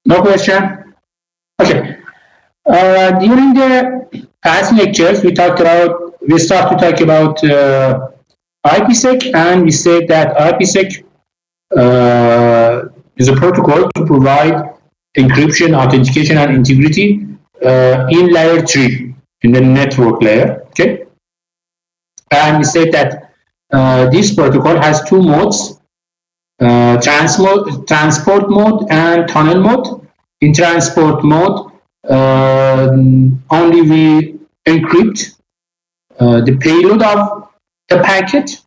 No question? Okay. During the past lectures, we start to talk about IPsec, and we said that IPsec is a protocol to provide encryption, authentication, and integrity in layer 3, in the network layer. Okay. And we said that this protocol has two modes, transport mode and tunnel mode. In transport mode, only we encrypt the payload of the packet,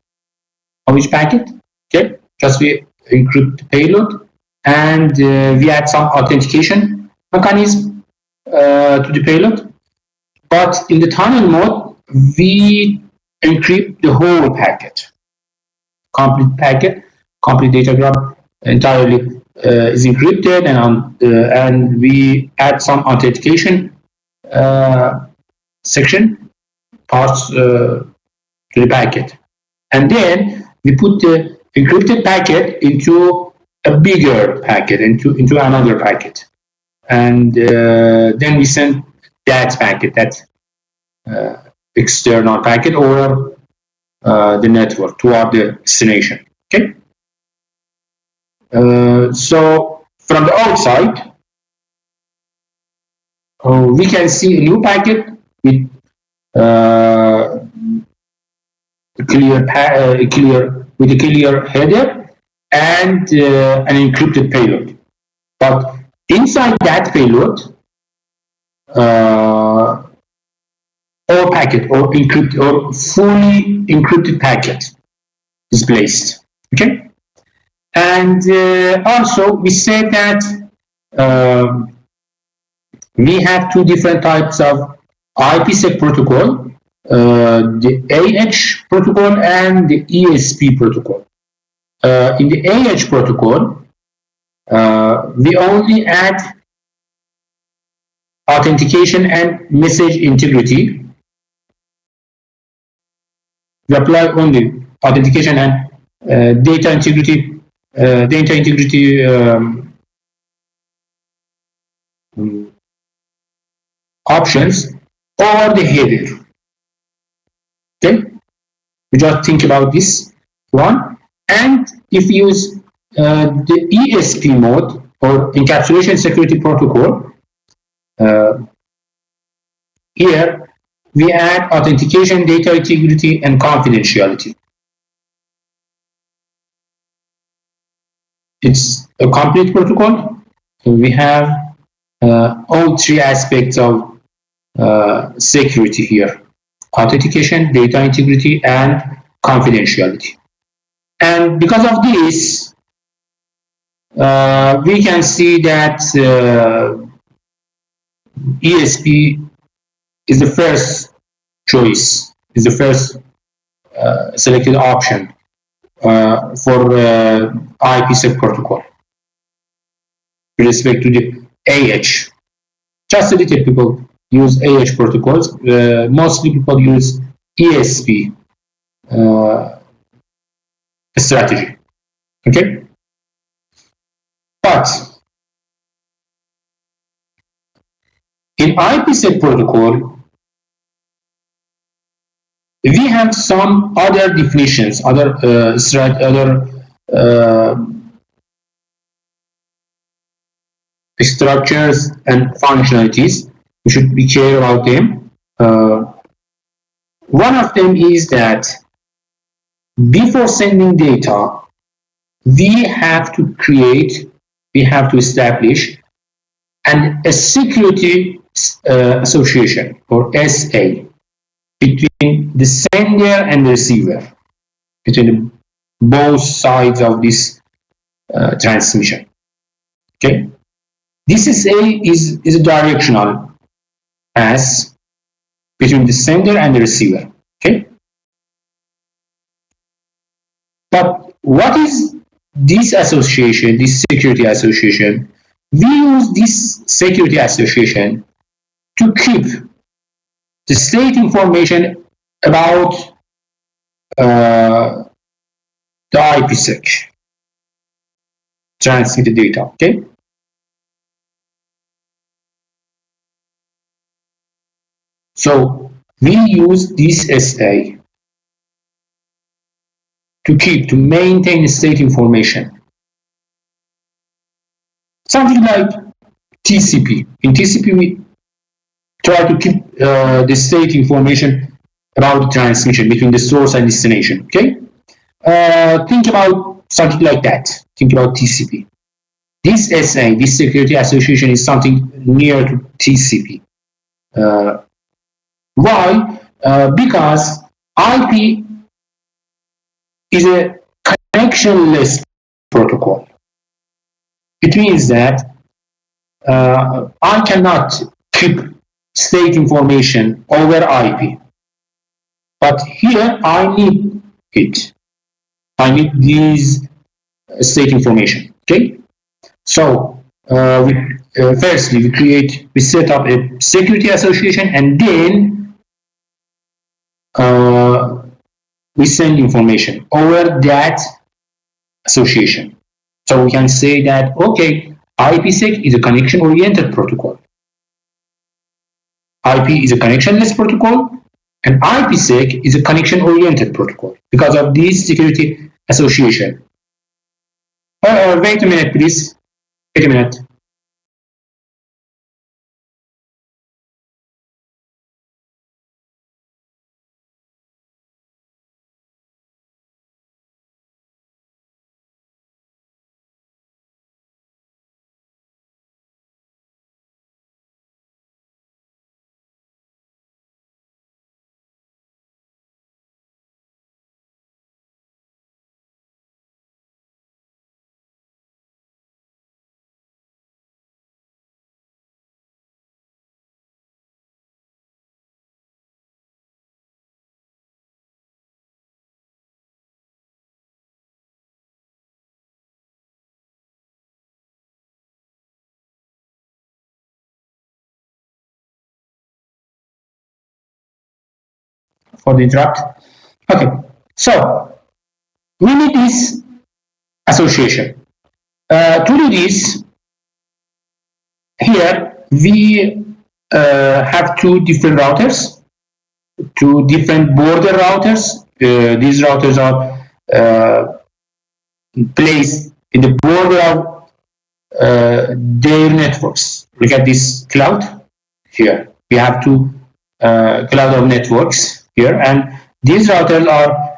of each packet. Okay, just we encrypt the payload, and we add some authentication mechanism to the payload. But in the tunnel mode, we encrypt the whole packet, complete datagram entirely is encrypted, and we add some authentication section parts to the packet, and then we put the encrypted packet into a bigger packet, into another packet, and then we send that packet, that external packet, over the network toward the destination. Okay. So from the outside, we can see a new packet with a clear header and an encrypted payload. But inside that payload, or packet, or encrypted, or fully encrypted packet is placed. Okay. And also, we said that we have two different types of IPsec protocol, the AH protocol and the ESP protocol. In the AH protocol, we only add authentication and message integrity. We apply only authentication and data integrity options over the header. Okay, we just think about this one. And if you use the ESP mode, or encapsulation security protocol, here we add authentication, data integrity, and confidentiality. It's a complete protocol. We have all three aspects of security here: authentication, data integrity, and confidentiality. And because of this, we can see that ESP is the first choice, is the first selected option for IPsec protocol with respect to the AH. Just a little people use AH protocols. Mostly people use ESP strategy. Okay, but in IPsec protocol, we have some other definitions, other structures and functionalities. We should be clear about them. One of them is that before sending data, we have to establish a security association, or SA, between the sender and the receiver, between both sides of this transmission. Okay, this SA is a directional pass between the sender and the receiver. Okay, but what is this association, this security association? We use this security association to keep the state information about the IPsec transmitted data. Okay, So we use this SA to maintain state information. Something like TCP. In TCP, we try to keep the state information about the transmission between the source and destination. Okay, think about something like that. Think about TCP. This SA, this security association, is something near to TCP. Why? Because IP is a connectionless protocol. It means that I cannot keep state information over IP. But here I need it. I need these state information. Okay. So firstly, we set up a security association, and then we send information over that association. So we can say that, okay, IPsec is a connection-oriented protocol. IP is a connectionless protocol, and IPsec is a connection-oriented protocol because of this security association. Wait a minute, please. Wait a minute. For the interrupt. Okay, so we need this association. To do this, here we have two different routers, two different border routers. These routers are placed in the border of their networks. Look at this cloud here. We have two cloud of networks here, and these routers are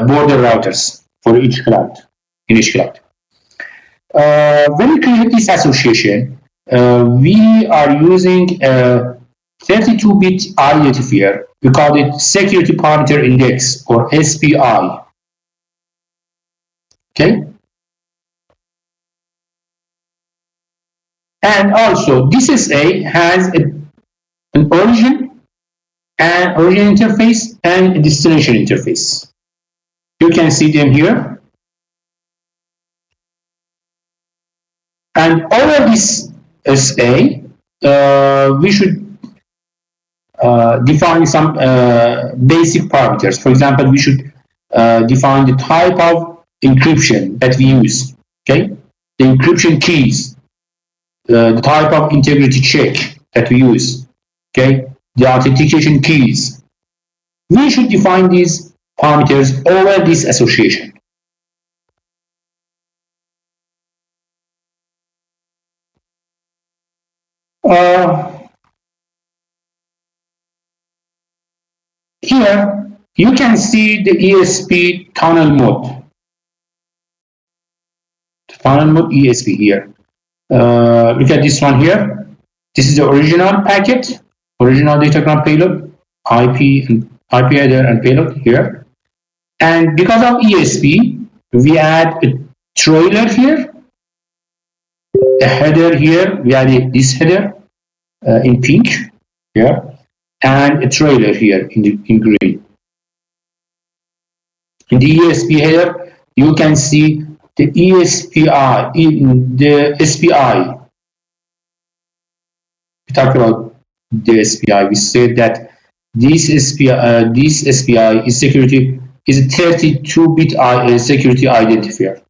border routers for each cloud, in each cloud. When we create this association, we are using a 32-bit identifier. We call it Security Parameter Index, or SPI. Okay? And also, this SA has an origin interface and a destination interface. You can see them here. And over this SA, we should define some basic parameters. For example, we should define the type of encryption that we use. Okay, the encryption keys, the type of integrity check that we use. Okay, the authentication keys. We should define these parameters over this association. Here you can see the ESP tunnel mode. Tunnel mode ESP here. Look at this one here. This is the original packet, original datagram payload, IP header and payload here. And because of ESP, we add a trailer here, a header here. We add this header in pink here, and a trailer here in green. In the ESP header, you can see the ESPI, in the SPI. We talked about the SPI. We said that this SPI is security, is a 32-bit security identifier.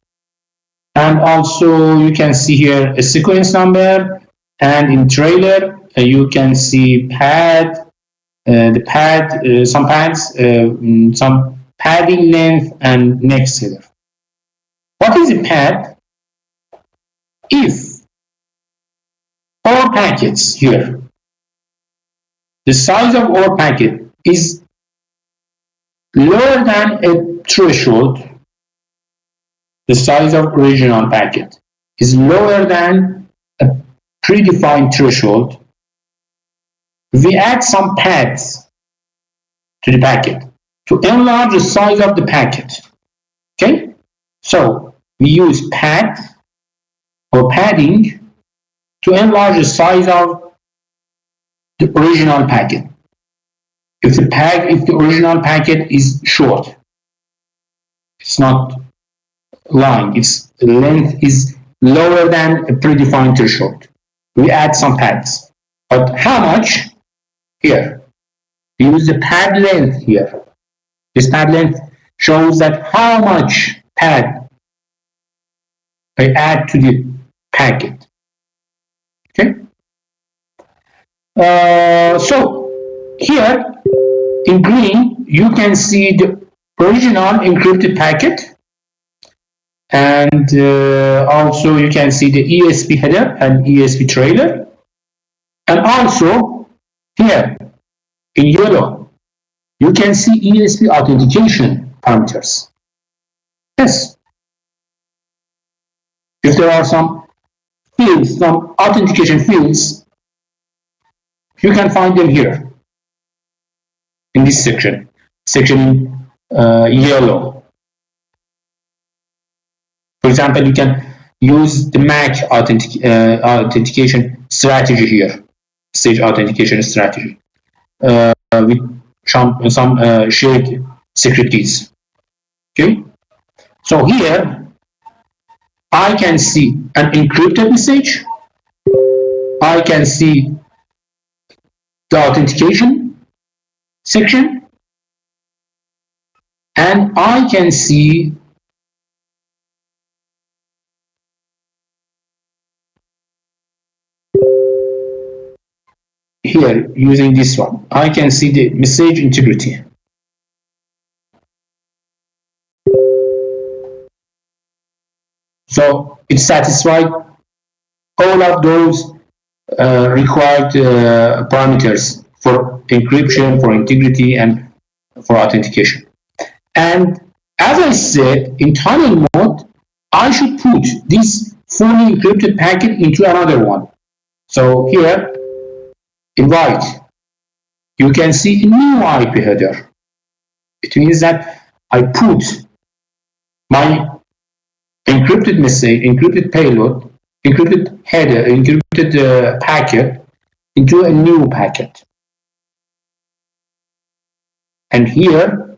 And also you can see here a sequence number, and in trailer you can see pad the pad, some pads, some padding length, and next header. What is a pad? If all packets here, the size of all packet is lower than a threshold, the size of original packet is lower than a predefined threshold, we add some pads to the packet to enlarge the size of the packet. Okay, so we use pad or padding to enlarge the size of the original packet. If the original packet is short, it's not long, its length is lower than a predefined threshold, we add some pads. But how much? Here, we use the pad length here. This pad length shows that how much pad I add to the packet. Okay. So here in green, you can see the original encrypted packet, and also you can see the ESP header and ESP trailer, and also here in yellow, you can see ESP authentication parameters. Yes. If there are some fields, some authentication fields, you can find them here in this section yellow. For example, you can use the MAC authentication strategy here, stage authentication strategy, with some shared secret keys. Okay, so here I can see an encrypted message, I can see the authentication section, and I can see here using this one, I can see the message integrity. So it satisfied all of those required parameters for encryption, for integrity, and for authentication. And as I said, in tunnel mode, I should put this fully encrypted packet into another one. So here, in white, you can see a new IP header. It means that I put my encrypted message, encrypted payload, encrypted header, encrypted packet into a new packet. And here,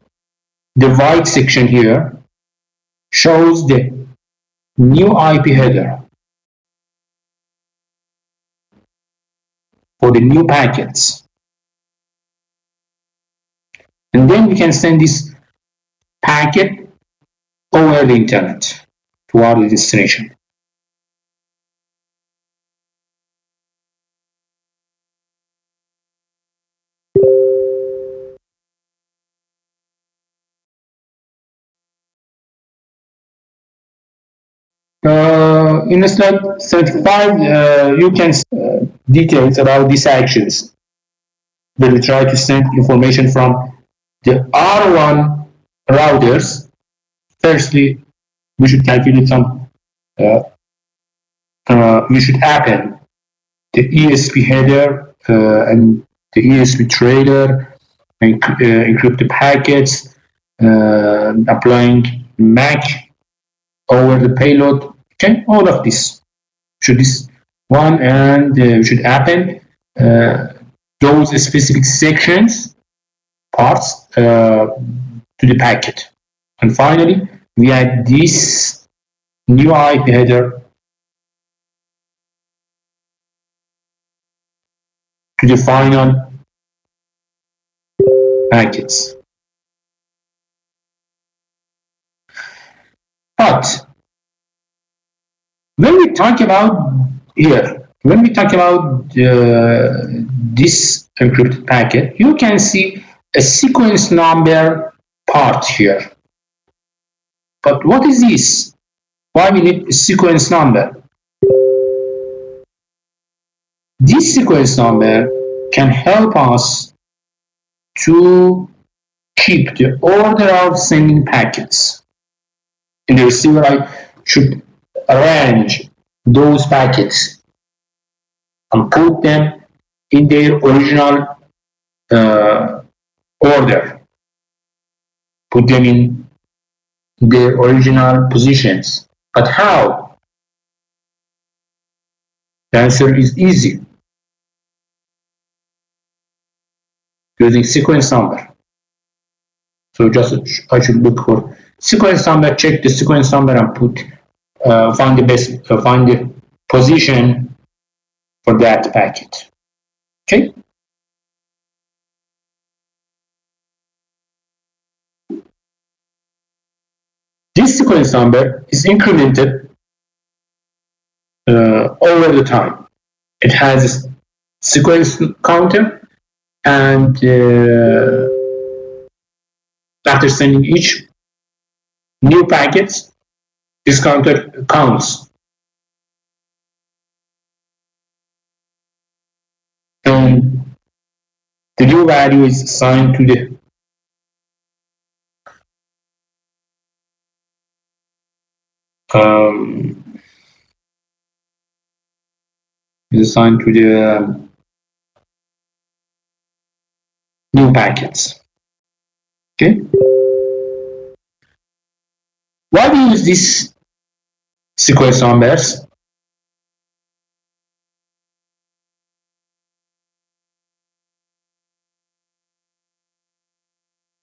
the white section here shows the new IP header for the new packets. And then we can send this packet over the internet to our destination. In slide 35, you can see details about these actions. When we try to send information from the R1 routers, firstly, we should calculate some, we should append the ESP header and the ESP trailer, encrypt the packets, applying MAC over the payload. Okay, all of this should this one, and we should append those specific sections, parts to the packet. And finally, we add this new IP header to the final packets. But when we talk about here when we talk about this encrypted packet, you can see a sequence number part here. But what is this? Why we need a sequence number? This sequence number can help us to keep the order of sending packets. In the receiver, I should arrange those packets and put them in their original order. Put them in their original positions. But how? The answer is easy. Using sequence number. So just I should look for sequence number, check the sequence number, and put find the position for that packet. Okay. This sequence number is incremented over the time. It has a sequence counter, and after sending each new packet, this counter counts. And the new value is assigned to the new packets. Okay. Why do we use these sequence numbers?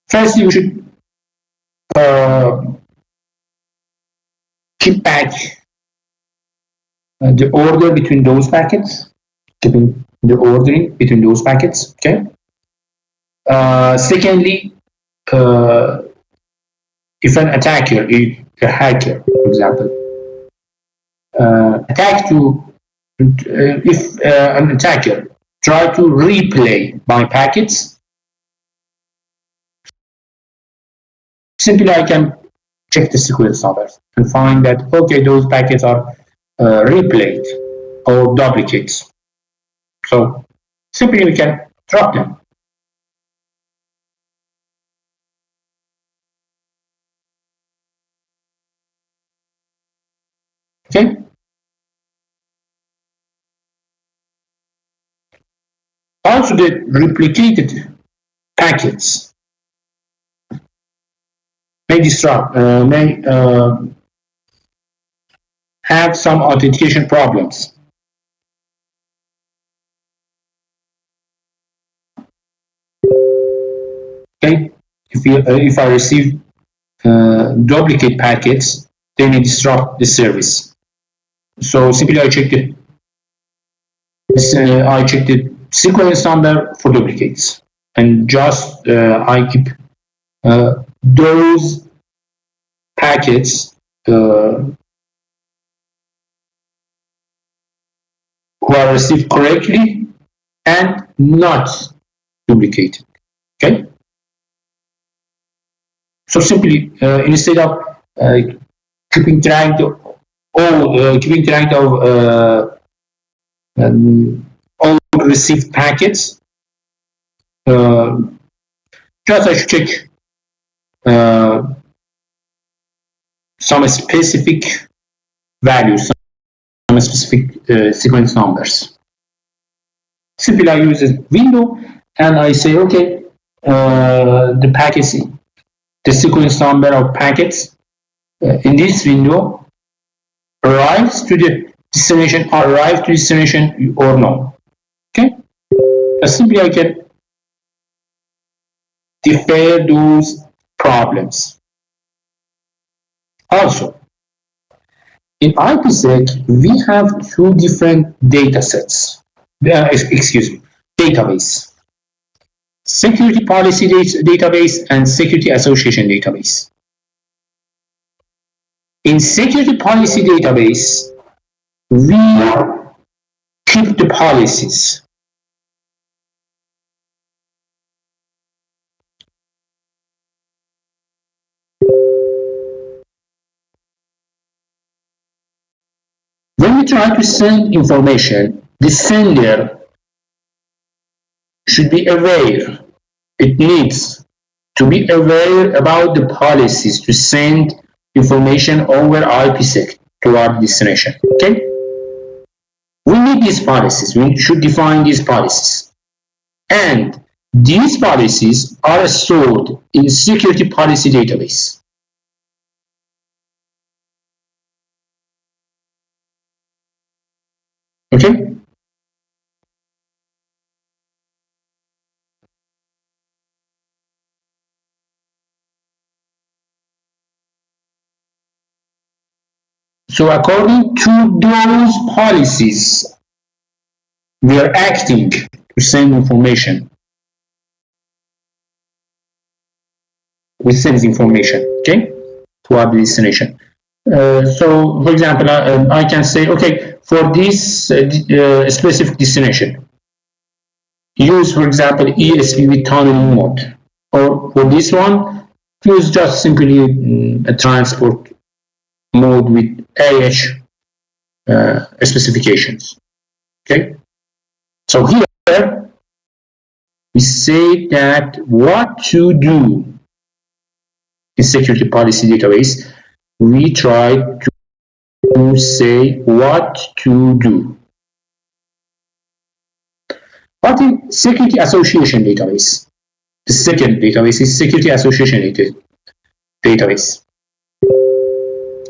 Firstly, we should keep back the order between those packets, keeping the ordering between those packets. Okay. Secondly, if an attacker, a hacker, for example, if an attacker try to replay my packets, simply I can check the sequence numbers and find that, okay, those packets are replayed or duplicates. So simply we can drop them. Okay. Also, the replicated packets may have some authentication problems. Okay, if I receive duplicate packets, they may disrupt the service. So simply I check the sequence number for duplicates, and just I keep those packets who are received correctly and not duplicated. Okay. So simply instead of keeping track of all received packets, just I should check some specific values, some specific sequence numbers. Simply I use a window and I say, okay, the packets, the sequence number of packets in this window arrives to the destination or no. Okay, simply I can defer those problems. Also, in Ipsec, we have two different data sets. Database. Security policy database and security association database. In security policy database, we keep the policies. When we try to send information, the sender should be aware. It needs to be aware about the policies to send information over IPsec to our destination. Okay? We need these policies. We should define these policies. And these policies are stored in security policy database. Okay? So according to those policies, we are acting to send information. We send information, okay, to our destination. So, for example, I can say, okay, for this specific destination, use, for example, ESP with tunneling mode. Or for this one, use just simply a transport mode with AH specifications. Okay? So here, we say that what to do in security policy database, we try to say what to do. But in security association database, the second database is security association database.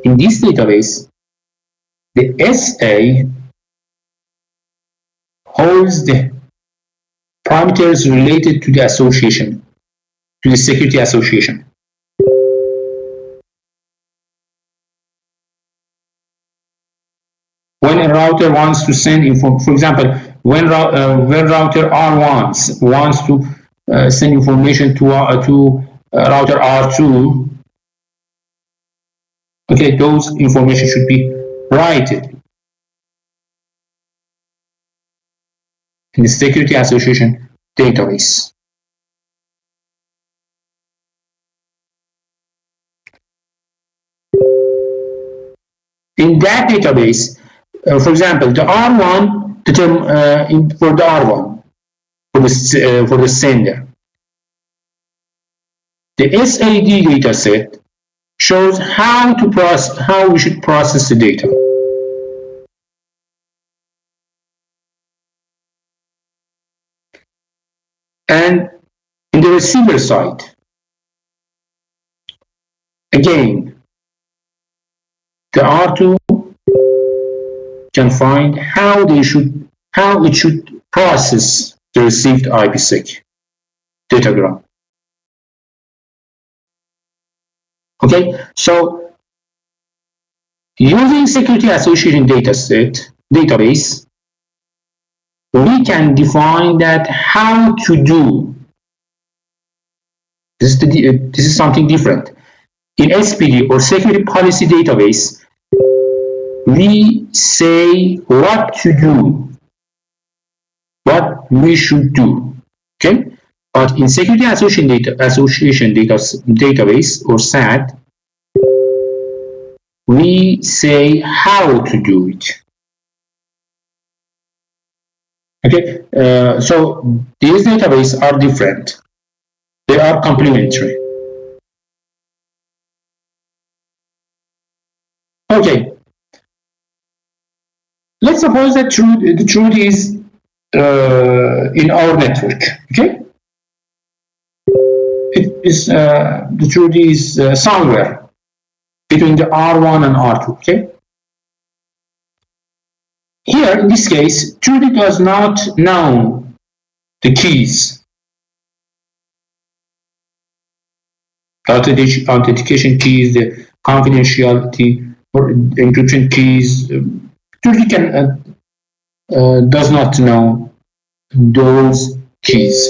In this database, the SA holds the parameters related to the association, to the security association. When a router wants to send info, for example, when router R1 wants to send information to router R2, okay, those information should be written in the security association database. In that database, for example, the R1, the term for the R1, for the sender, the SAD dataset shows how we should process the data. And in the receiver side, again, the R2 can find how it should process the received IPsec datagram. Okay, so using security association database, we can define that how to do. This is something different. In SPD or security policy database, we say what to do, what we should do. Okay, but in security association database or SAD, we say how to do it. Okay, so these databases are different. They are complementary. Okay, let's suppose that the truth is in our network. Okay, the truth is somewhere between the R1 and R2. Okay. Here, in this case, Trudy does not know the keys. The authentication keys, the confidentiality or encryption keys. Trudy does not know those keys.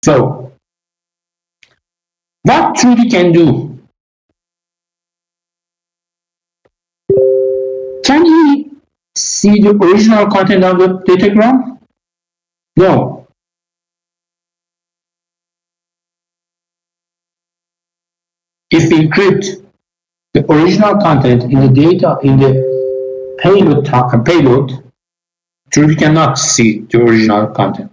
So, what Trudy can do see the original content of the datagram? No. If we encrypt the original content in the data in the payload, we cannot see the original content.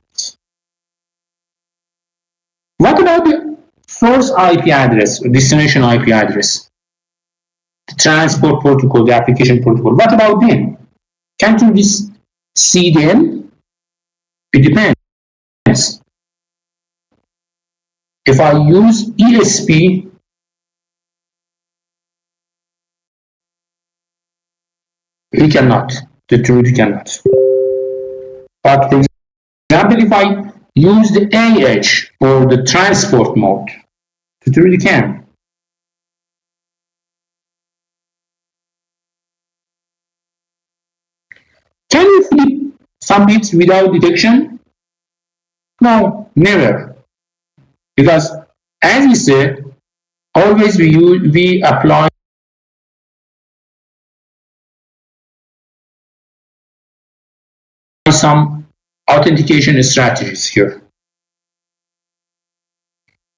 What about the source IP address or destination IP address? The transport protocol, the application protocol. What about them? Can't you just see them? It depends. If I use ESP, we cannot. The truth cannot. But for example, if I use the AH or the transport mode, the truth can. Can you flip some bits without detection? No, never. Because as we said, always we apply some authentication strategies here.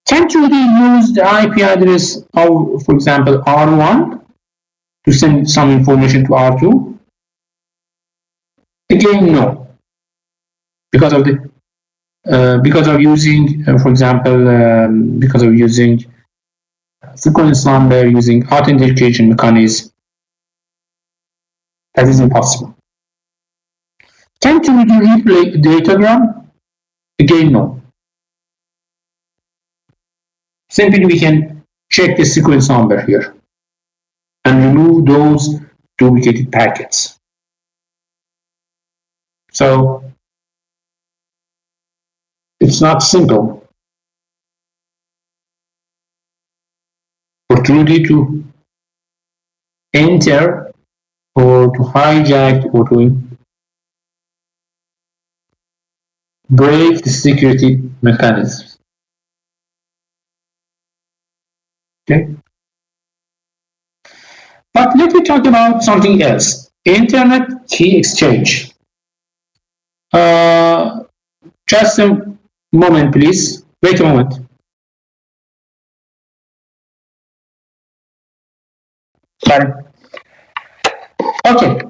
Can't you really use the IP address of, for example, R1 to send some information to R2? Again, no, because of using, for example, because of using sequence number, using authentication mechanism, that is impossible. Can't you replay the datagram? Again, no. Simply we can check the sequence number here and remove those duplicated packets. So it's not simple for Trudy to enter or to hijack or to break the security mechanisms. Okay. But let me talk about something else. Internet key exchange. Just a moment, please. Wait a moment. Sorry. Okay.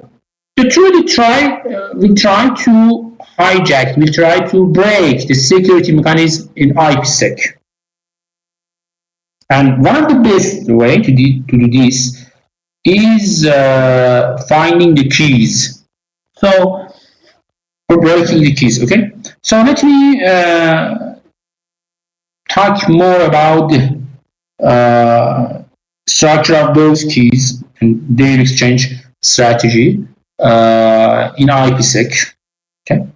We try to hijack, we try to break the security mechanism in Ipsec. And one of the best way to do this is finding the keys. So, for breaking the keys, okay? So let me talk more about the structure of those keys and their exchange strategy in Ipsec. Okay.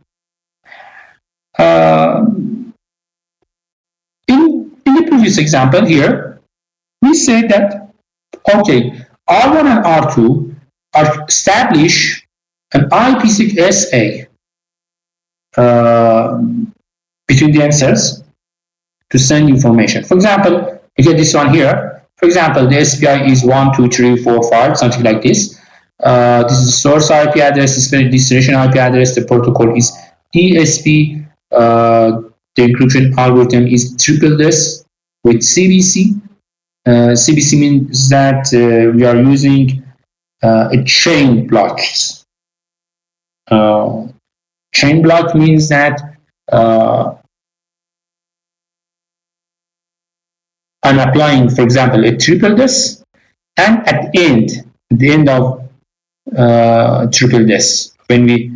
In the previous example here, we said that okay, R1 and R2 are establish an Ipsec SA between themselves to send information. For example, you get this one here. For example, the SPI is 1, 2, 3, 4, 5, something like this. This is the source IP address, this is destination IP address. The protocol is ESP. The encryption algorithm is triple this with CBC. CBC means that we are using a chain block. Chain block means that I'm applying, for example, a triple this, and at the end of triple this, when we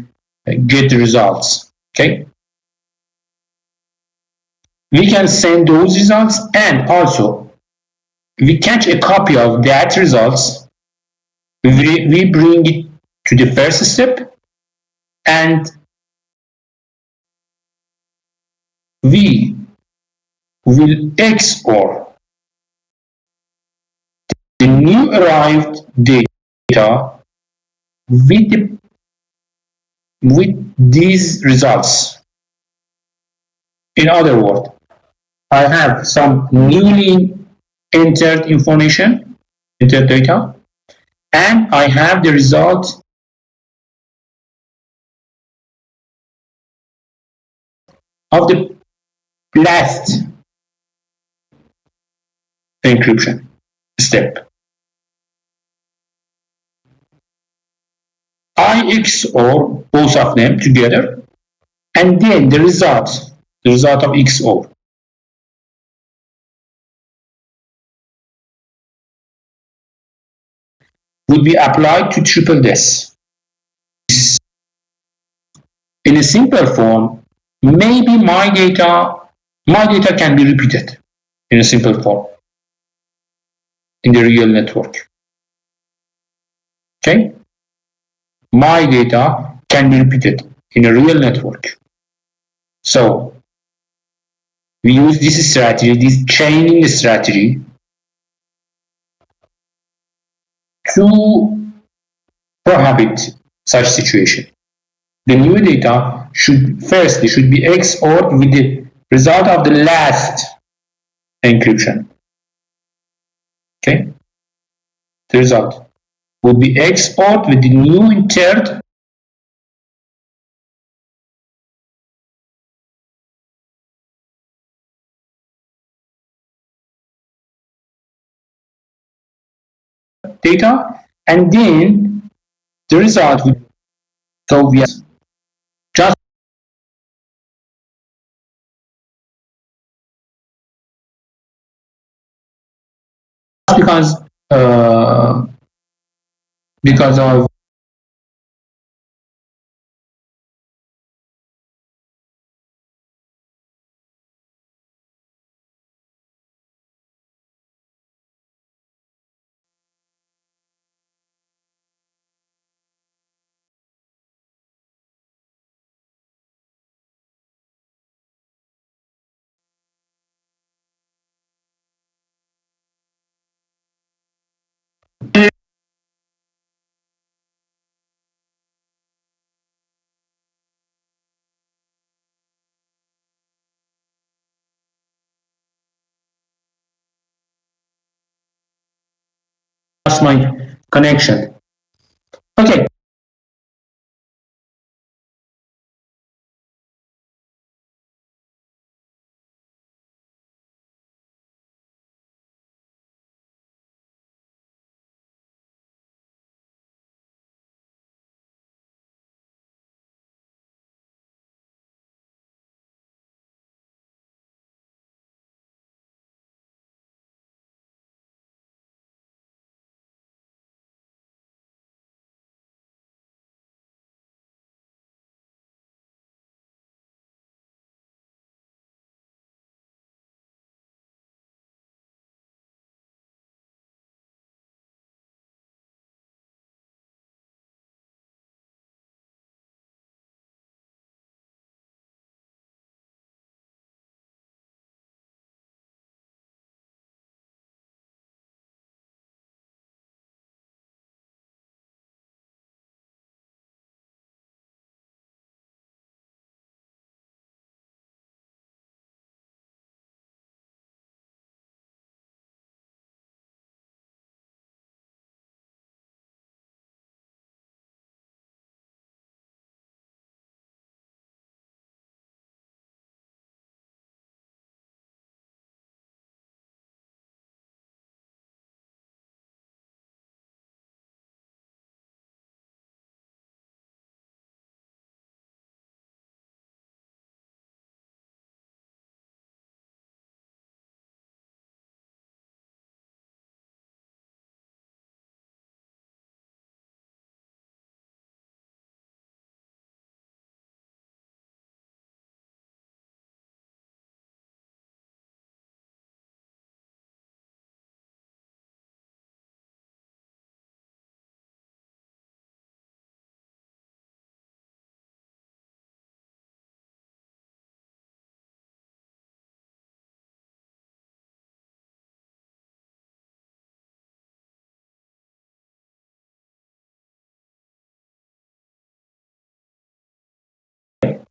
get the results, okay, we can send those results, and also we catch a copy of that results, we bring it to the first step, and we will XOR the new arrived data with these results. In other words, I have some newly entered information, entered data, and I have the result of the last encryption step. I XOR both of them together, and then the result of XOR would be applied to triple this. In a simple form, maybe my data can be repeated in a simple form in the real network. Okay? My data can be repeated in a real network. So we use this strategy, this chaining strategy, to prohibit such situation. The new data should be XORed with the result of the last encryption. Okay? The result would be XORed with the new entered data, and then the result would so we just because of my connection. Okay.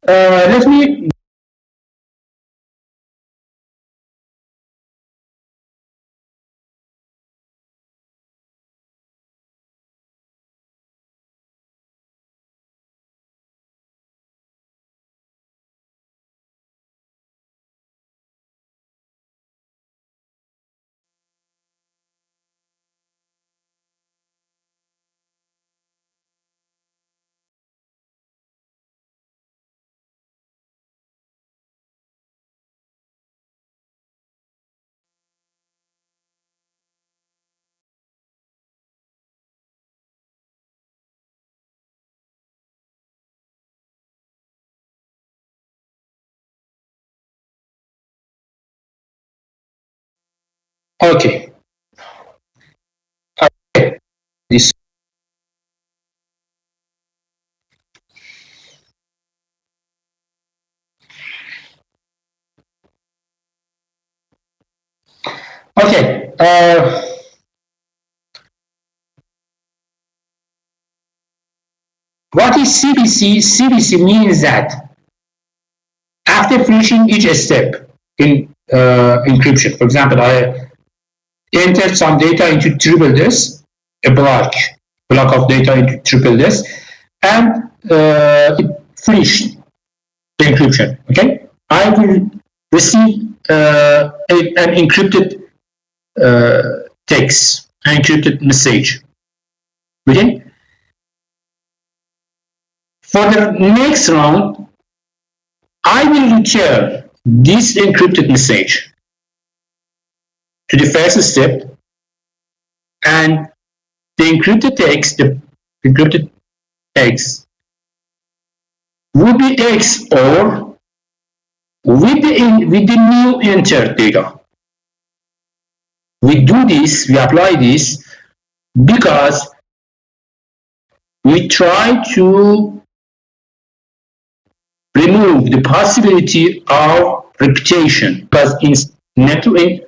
Let me Okay. Okay. This. Okay. What is CBC? CBC means that after finishing each step in encryption, for example, I entered some data into triple disk, a block of data into triple disk, and it finished the encryption. Okay, I will receive an encrypted text, an encrypted message. Okay. For the next round, I will return this encrypted message to the first step, and the encrypted text will be XOR with the new entered data. We do this, we apply this because we try to remove the possibility of repetition, because in network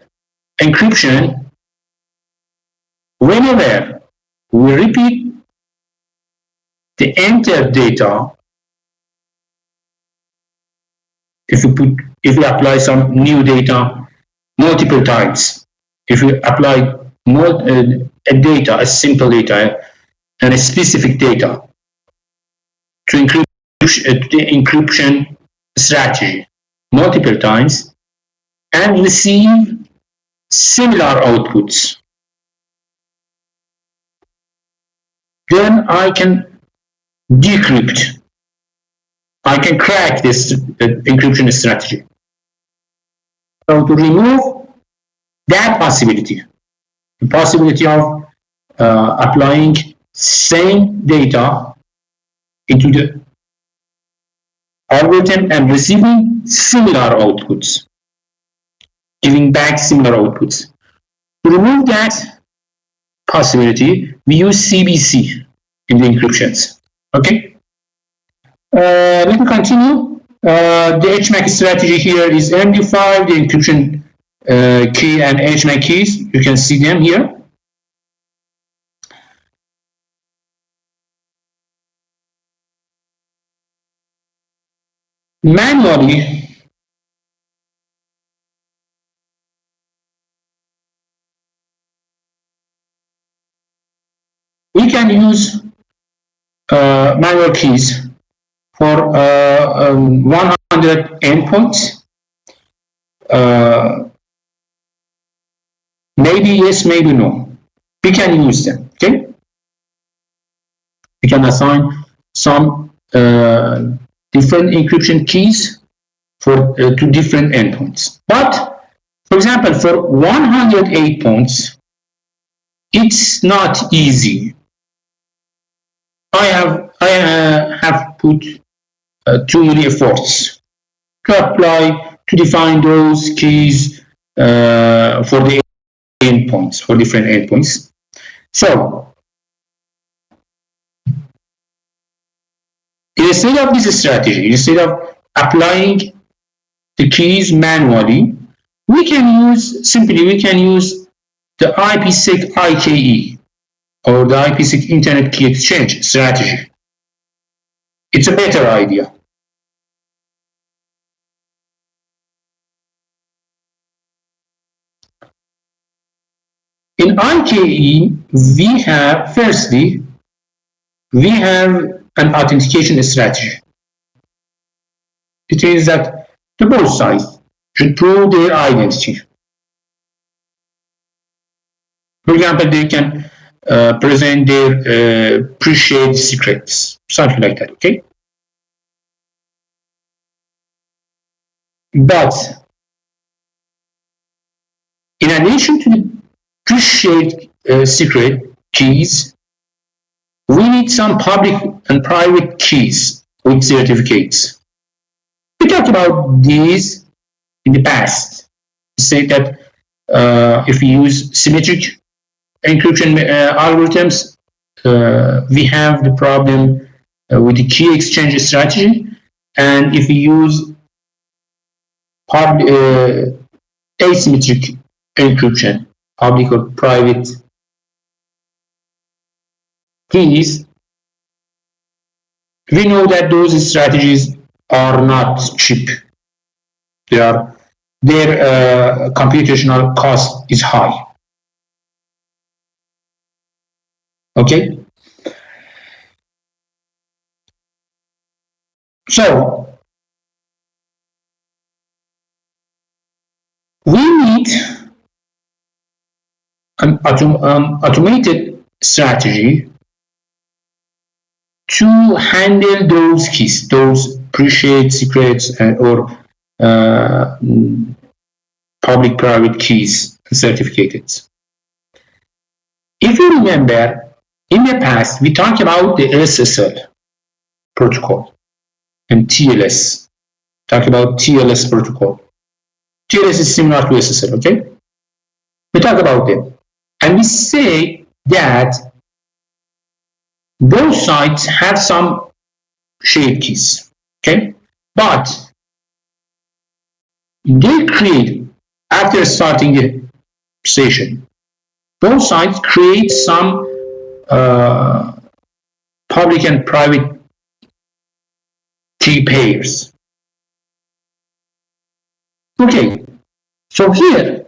encryption, whenever we repeat the entered data, if we apply some new data multiple times, if we apply a simple data and a specific data to the encryption strategy multiple times and receive similar outputs, then I can decrypt. I can crack this encryption strategy. So to remove that possibility, the possibility of applying same data into the algorithm and receiving similar outputs, giving back similar outputs. To remove that possibility, we use CBC in the encryptions. Okay. Let me continue. The HMAC strategy here is MD5, the encryption key and HMAC keys. You can see them here. Manually, we can use manual keys for 100 endpoints. Maybe yes, maybe no. We can use them. Okay. We can assign some different encryption keys for to different endpoints. But for example, for 108 points, it's not easy. I have put too many efforts to apply to define those keys for the endpoints, for different endpoints. So instead of this strategy, instead of applying the keys manually, we can use the Ipsec IKE or the Ipsec Internet Key Exchange strategy. It's a better idea. In IKE, we have an authentication strategy. It means that the both sides should prove their identity. For example, they can present their pre-shared secrets, something like that, okay? But in addition to the pre-shared secret keys, we need some public and private keys with certificates. We talked about these in the past. We said that if we use symmetric encryption algorithms, we have the problem with the key exchange strategy. And if we use asymmetric encryption, public or private keys, we know that those strategies are not cheap. Their computational cost is high. Okay? So, we need an automated strategy to handle those keys, those pre-shared secrets or public-private keys and certificates. If you remember, in the past, we talked about the SSL protocol and TLS. Talk about TLS protocol. TLS is similar to SSL, okay? We talk about it. And we say that both sides have some shared keys, okay? But they create, after starting the session, both sides create some public and private key pairs. Okay, so here,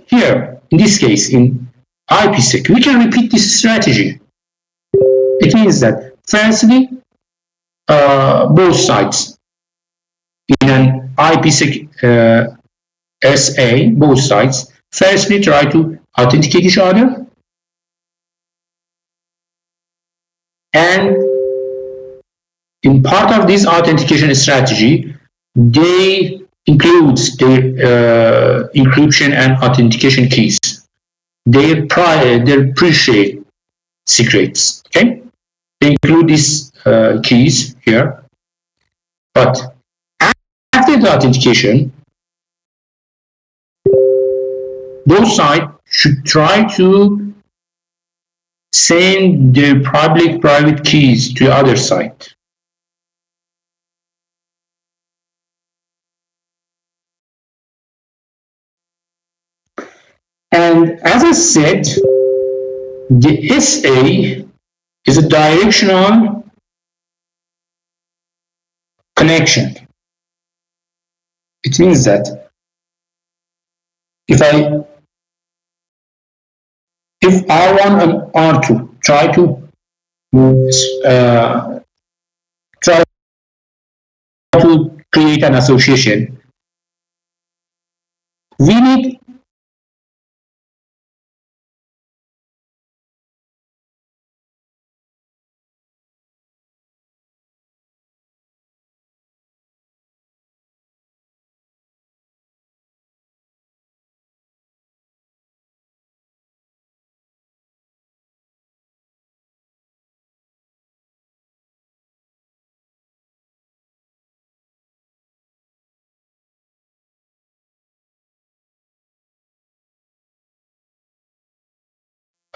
in this case, in Ipsec, we can repeat this strategy. It means that, firstly, both sides in an Ipsec SA, both sides, firstly try to authenticate each other, and in part of this authentication strategy, they includes their encryption and authentication keys, their pre-shared secrets. Okay, they include these keys here. But after the authentication, both sides should try to send their public-private keys to the other side. And as I said, the SA is a directional connection. It means that if R1 and R2 try to create an association, we need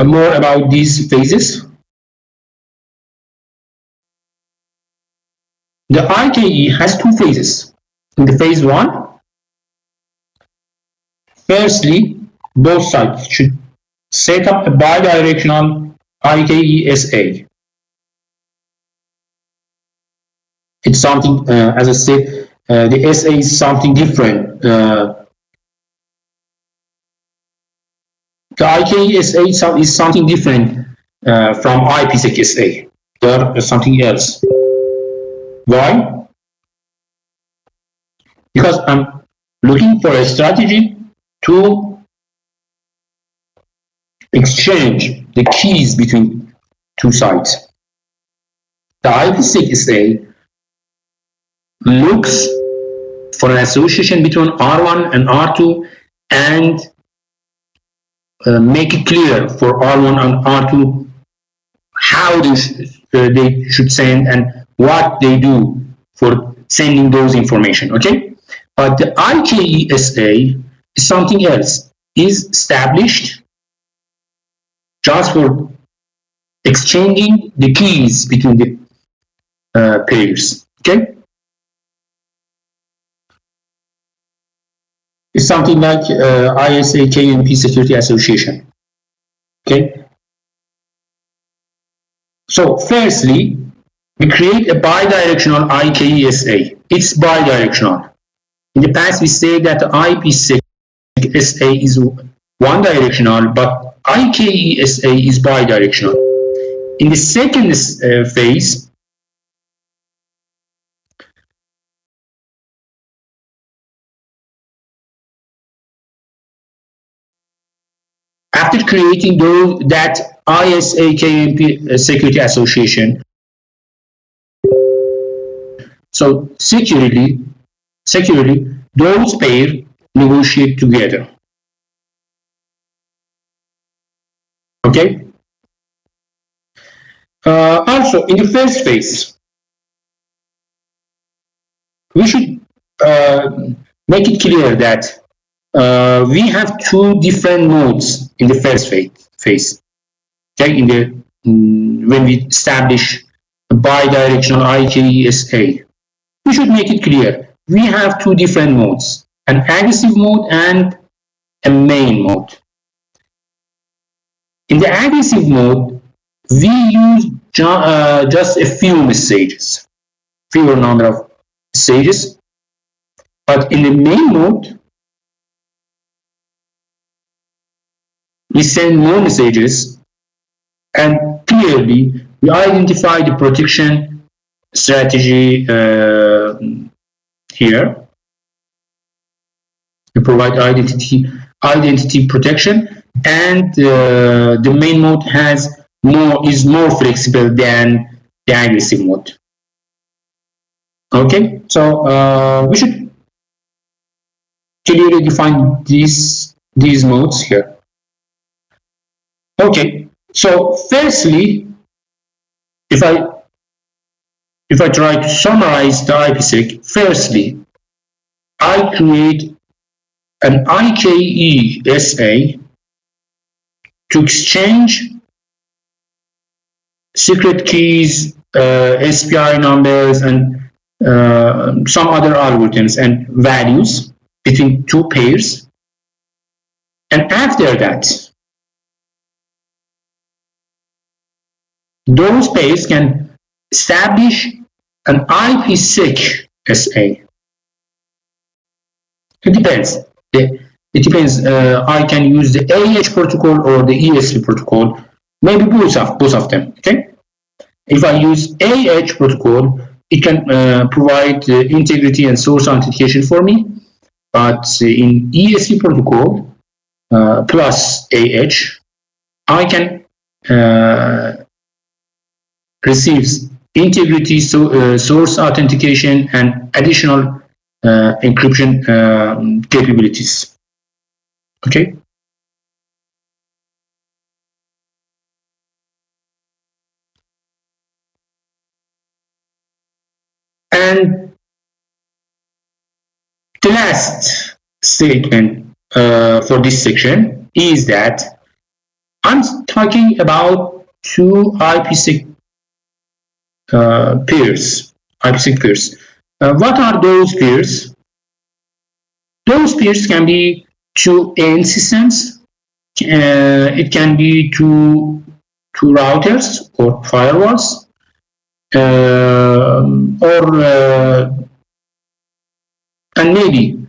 more about these phases. The IKE has two phases. In the phase 1, firstly, both sides should set up a bidirectional IKE SA. It's something, as I said, the SA is something different. The IKE SA is something different from Ipsec SA. They are something else. Why? Because I'm looking for a strategy to exchange the keys between two sides. The Ipsec SA looks for an association between R1 and R2 and make it clear for R1 and R2 how they should send and what they do for sending those information, okay? But the IKE SA is something else. is established just for exchanging the keys between the pairs. Okay, it's something like ISA-KMP Security Association. Okay, so firstly, we create a bidirectional IKESA. It's bidirectional. In the past, we said that the IPsec SA is one directional, but IKESA is bidirectional. In the second phase, after creating that ISA-KMP Security Association, so securely, those pairs negotiate together. Okay. Also, in the first phase, we should make it clear that we have two different modes in the first phase. Okay, when we establish a bidirectional IKESA, we should make it clear we have two different modes: an aggressive mode and a main mode. In the aggressive mode, we use just a few messages, fewer number of messages. But in the main mode, we send more messages, and clearly we identify the protection strategy here. We provide identity protection, and the main mode is more flexible than the aggressive mode. Okay, so we should clearly define these modes here. Okay, so firstly, if I try to summarize the IPsec, firstly, I create an IKESA to exchange secret keys, SPI numbers, and some other algorithms and values between two pairs. And after that, those pairs can establish an IPsec SA. It depends. I can use the AH protocol or the ESP protocol, maybe both of them. Okay. If I use AH protocol, it can provide integrity and source authentication for me. But in ESP protocol plus AH, I can receive integrity, source authentication, and additional encryption capabilities. Okay. And the last statement for this section is that I'm talking about two IPsec pairs. What are those pairs? Those pairs can be two AN systems. It can be two routers or firewalls, and maybe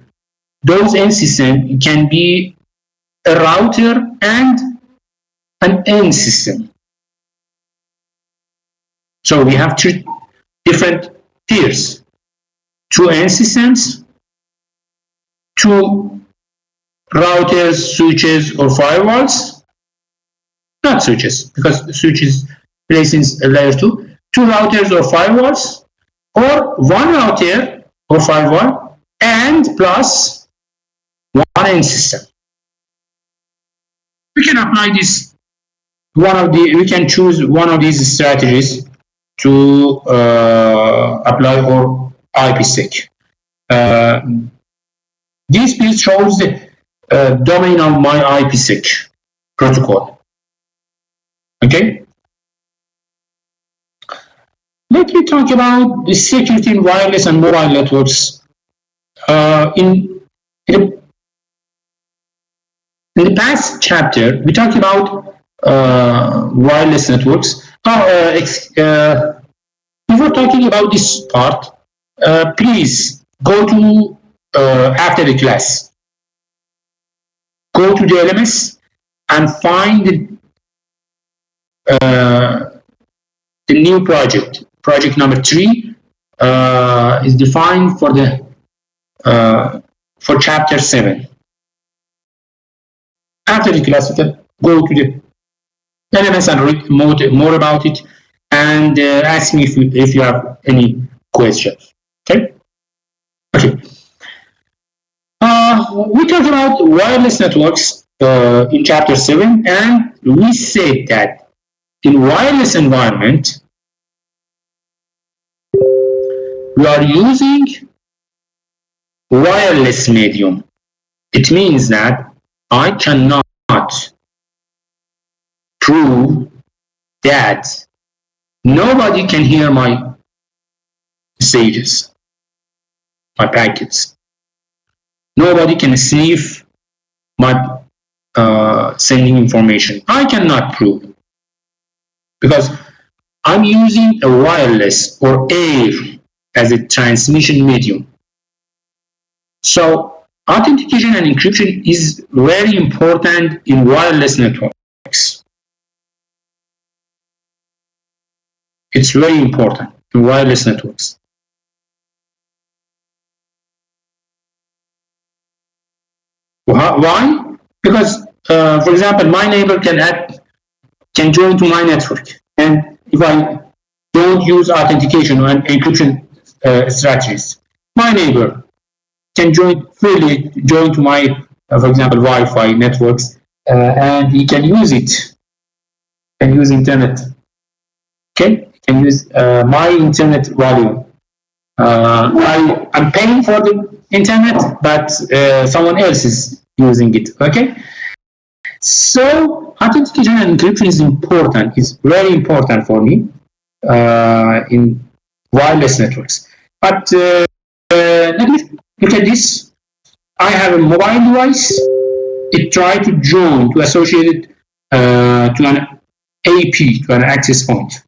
those AN systems can be a router and an AN system. So we have two different tiers: two AN systems, two routers, switches, or firewalls. Not switches, because switches placed in layer 2. Two routers or firewalls, or one router or firewall and plus one AN system. We can apply this. We can choose one of these strategies to apply our IPsec. This piece shows domain of my Ipsec protocol. Okay. Let me talk about the security in wireless and mobile networks. In the past chapter, we talked about wireless networks. Before talking about this part, please go to, after the class, go to the LMS and find the new project. Project number 3 is defined for the for chapter 7. After the class, you can go to the LMS and read more about it, and ask me if you have any questions. Okay. Okay. We talked about wireless networks in chapter 7, and we said that in wireless environment, we are using wireless medium. It means that I cannot prove that nobody can hear my messages, my packets. Nobody can sniff my sending information. I cannot prove, because I'm using a wireless or air as a transmission medium. So authentication and encryption is very important in wireless networks. It's very important in wireless networks. Why? Because, for example, my neighbor can join to my network, and if I don't use authentication and encryption strategies, my neighbor can freely join to my, for example, Wi-Fi networks, and he can use it. Can use internet. Okay, can use my internet volume. I'm paying for the internet, but someone else is using it. Okay, so authentication and encryption is important. It's very important for me in wireless networks. But let me look at this. I have a mobile device. It tried to join, to associate it to an AP, to an access point.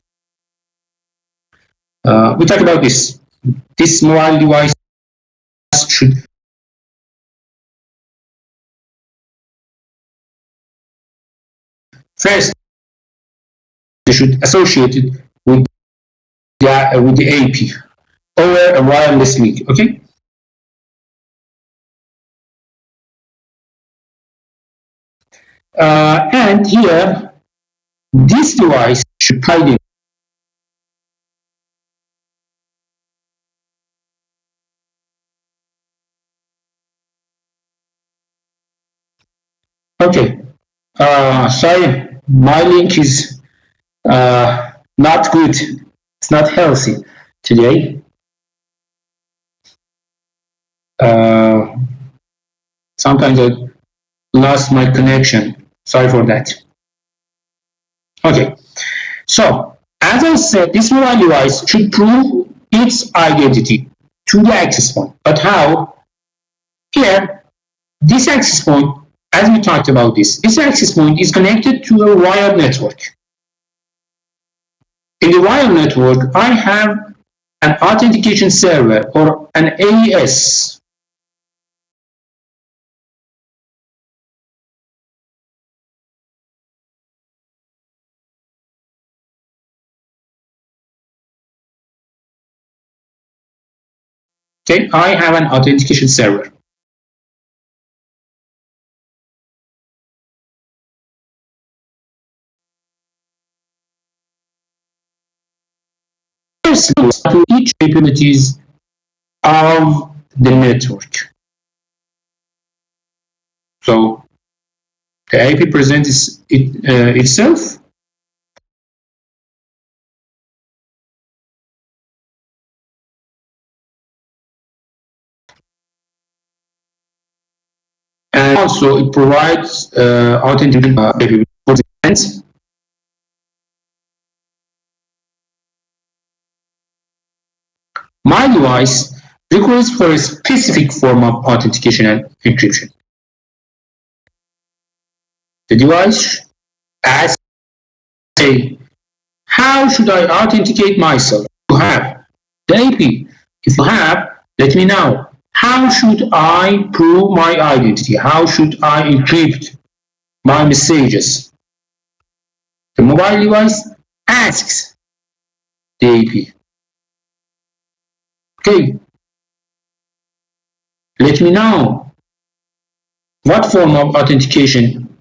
We talked about this. This mobile device should first, they should associate it with the AP over a wireless link. Okay. And here, this device should tie in. Okay. Sorry, my link is not good. It's not healthy today. Sometimes I lost my connection. Sorry for that. Okay. So, as I said, this mobile device should prove its identity to the access point. But how? Here, this access point, as we talked about this access point is connected to a wired network. In the wired network, I have an authentication server or an AES. Okay, I have an authentication server. To each capabilities of the network. So the IP presents itself. and also it provides authentication for the events. My device requires for a specific form of authentication and encryption. The device asks, how should I authenticate myself? You have the AP. If you have, let me know. How should I prove my identity? How should I encrypt my messages? The mobile device asks the AP. Okay. Let me know what form of authentication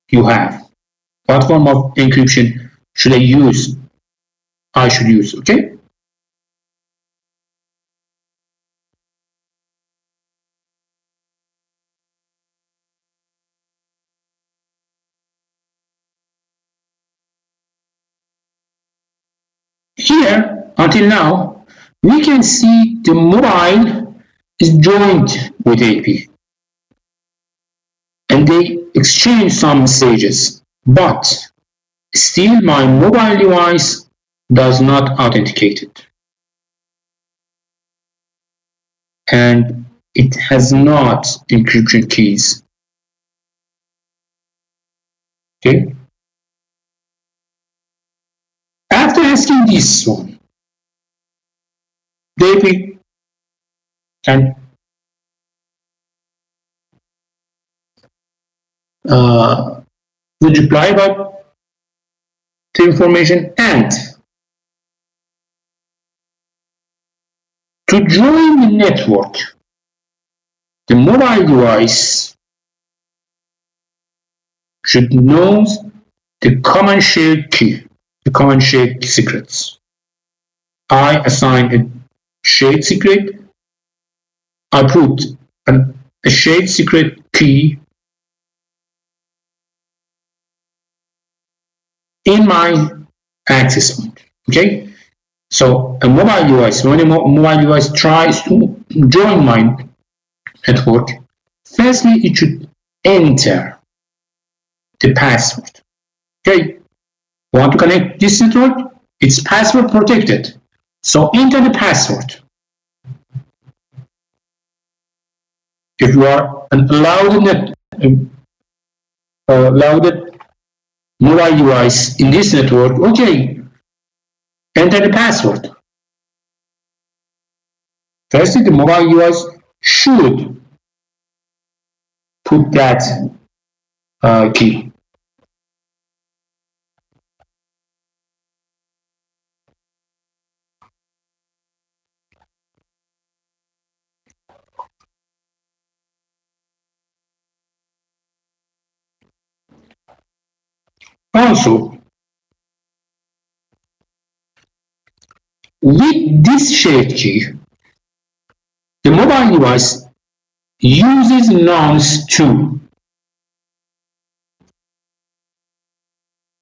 you have. What form of encryption should I use? I should use, okay? Here, until now, we can see the mobile is joined with AP. And they exchange some messages, but still my mobile device does not authenticate it. And it has not encryption keys. Okay. After asking this one, the AP can would reply about the information, and to join the network, the mobile device should know the common shared key, the common shared secrets. I assign a shared secret. I put a shared secret key in my access point. Okay, so a mobile device, when a mobile device tries to join my network, firstly it should enter the password. Okay, want to connect this network? It's password protected, so enter the password. If you are allowed mobile device in this network, okay, enter the password. Firstly, the mobile device should put that key. Also, with this shared key, the mobile device uses nonce too.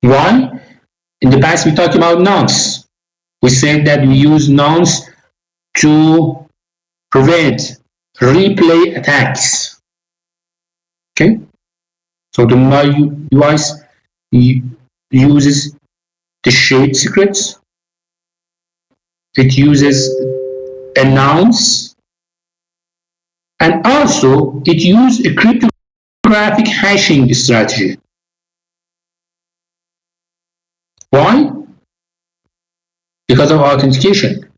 Why? In the past we talked about nonce. We said that we use nonce to prevent replay attacks. Okay? So the mobile device uses the shared secrets. It uses a nonce, and also it uses a cryptographic hashing strategy. Why? Because of authentication.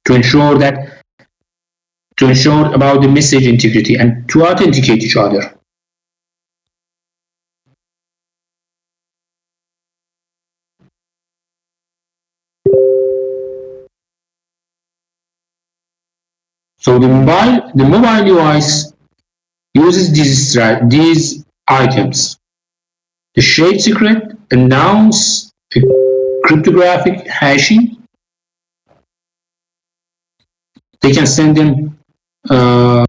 To ensure about the message integrity and to authenticate each other. So the mobile device uses these items: the shared secret, a nonce, a cryptographic hashing. They can send them to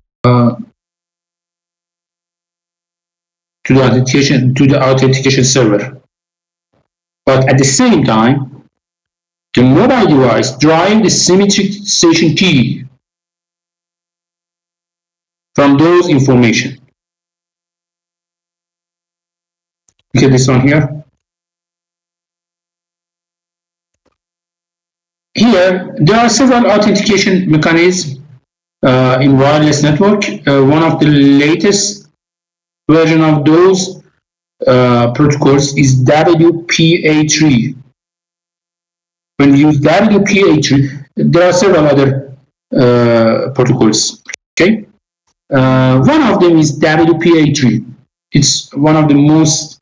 the authentication server. But at the same time, the mobile device drives the symmetric session key from those information. Look at this one here. Here, there are several authentication mechanisms in wireless network. One of the latest version of those protocols is WPA3. When we use WPA3, there are several other protocols. Okay, one of them is WPA3. It's one of the newest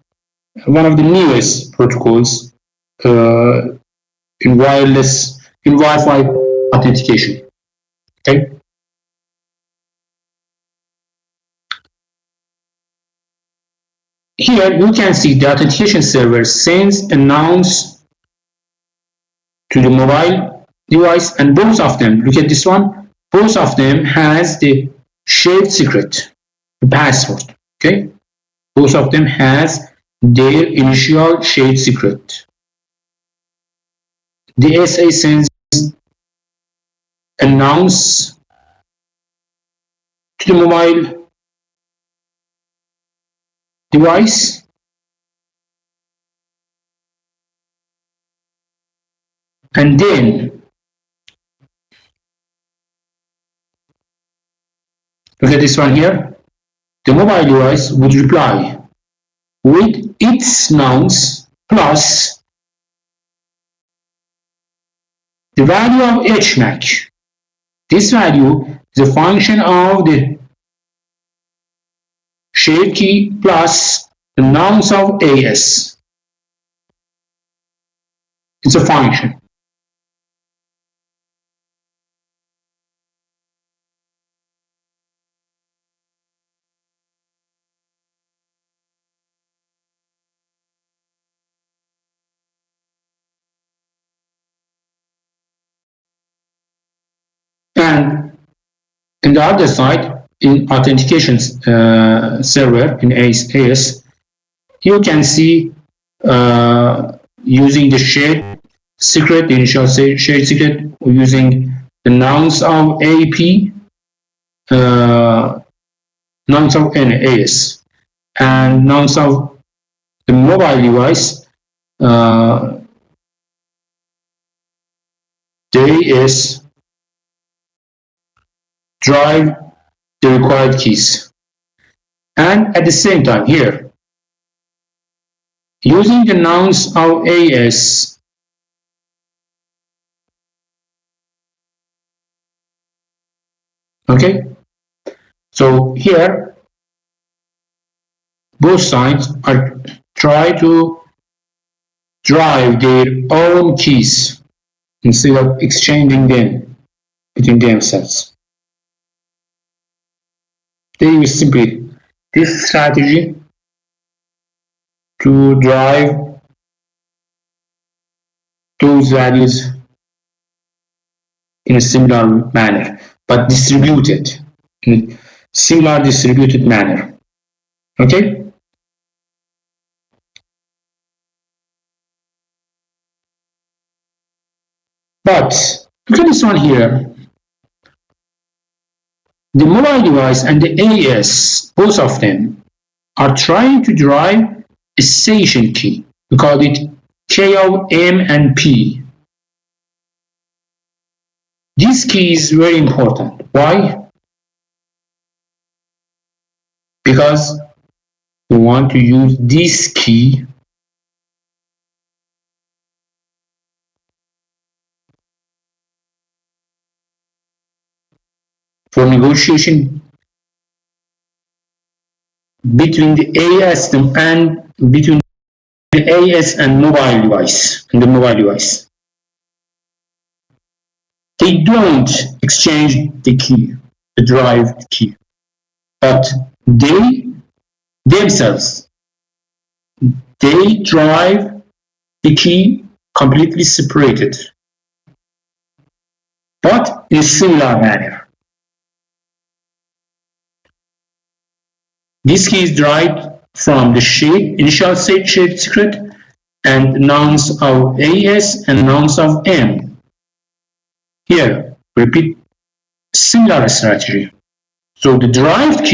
protocols in Wi-Fi authentication. Okay. Here you can see the authentication server sends announce to the mobile device, and both of them, look at this one, both of them has the shared secret, the password. Okay, both of them has their initial shared secret. The SA sends announce to the mobile device, and then look at this one here. The mobile device would reply with its announce plus the value of HMAC. This value is a function of the shared key plus the nonce of AS. It's a function. And in the other side, in authentication server in AS, you can see using the shared secret, the initial shared secret, using the nonce of AP, nonce of NAS, and nonce of the mobile device, AS drive the required keys. And at the same time here, using the nonce of AS, okay, so here both sides are try to drive their own keys instead of exchanging them between themselves. They use simply this strategy to drive those values in a similar manner, but distributed in a similar distributed manner. Okay? But look at this one here. The mobile device and the AS, both of them, are trying to drive a session key. We call it K of M and P. This key is very important. Why? Because we want to use this key for negotiation between the AS and between the AS and mobile device and the mobile device. They don't exchange the key, the drive key, but they themselves, they drive the key completely separated, but in a similar manner. This key is derived from the initial shared secret and nonce of AS and nonce of M. Here, repeat similar strategy. So the derived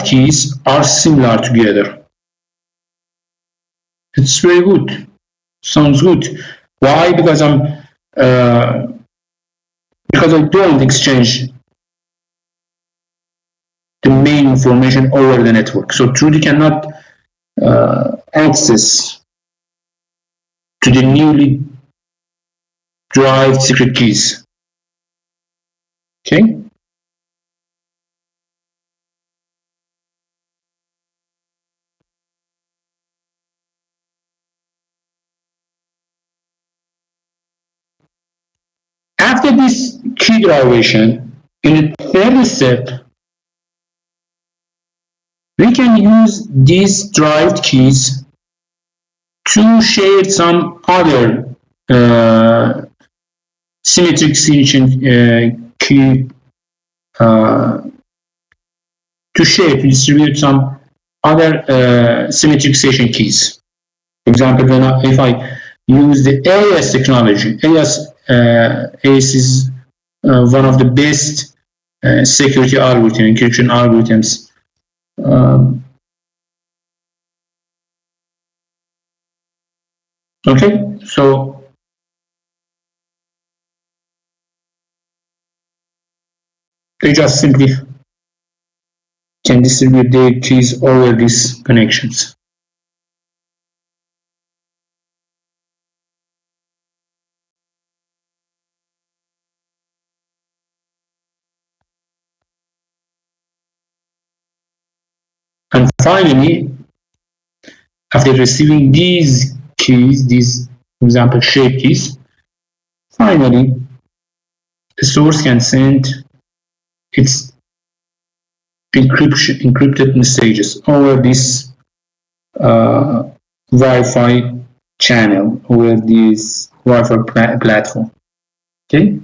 keys are similar together. It's very good. Sounds good. Why? Because because I don't exchange the main information over the network. So Trudy cannot access to the newly derived secret keys. Okay. After this key derivation, in the third step, we can use these derived keys to share some other symmetric signature key to distribute some other symmetric session keys. For example, if I use the AES technology, AES is one of the best security encryption algorithms. Okay, so they just simply can distribute their keys over these connections. And finally, after receiving these keys, these, for example, shared keys, finally, the source can send its encrypted messages over this Wi-Fi channel, over this Wi-Fi platform. Okay.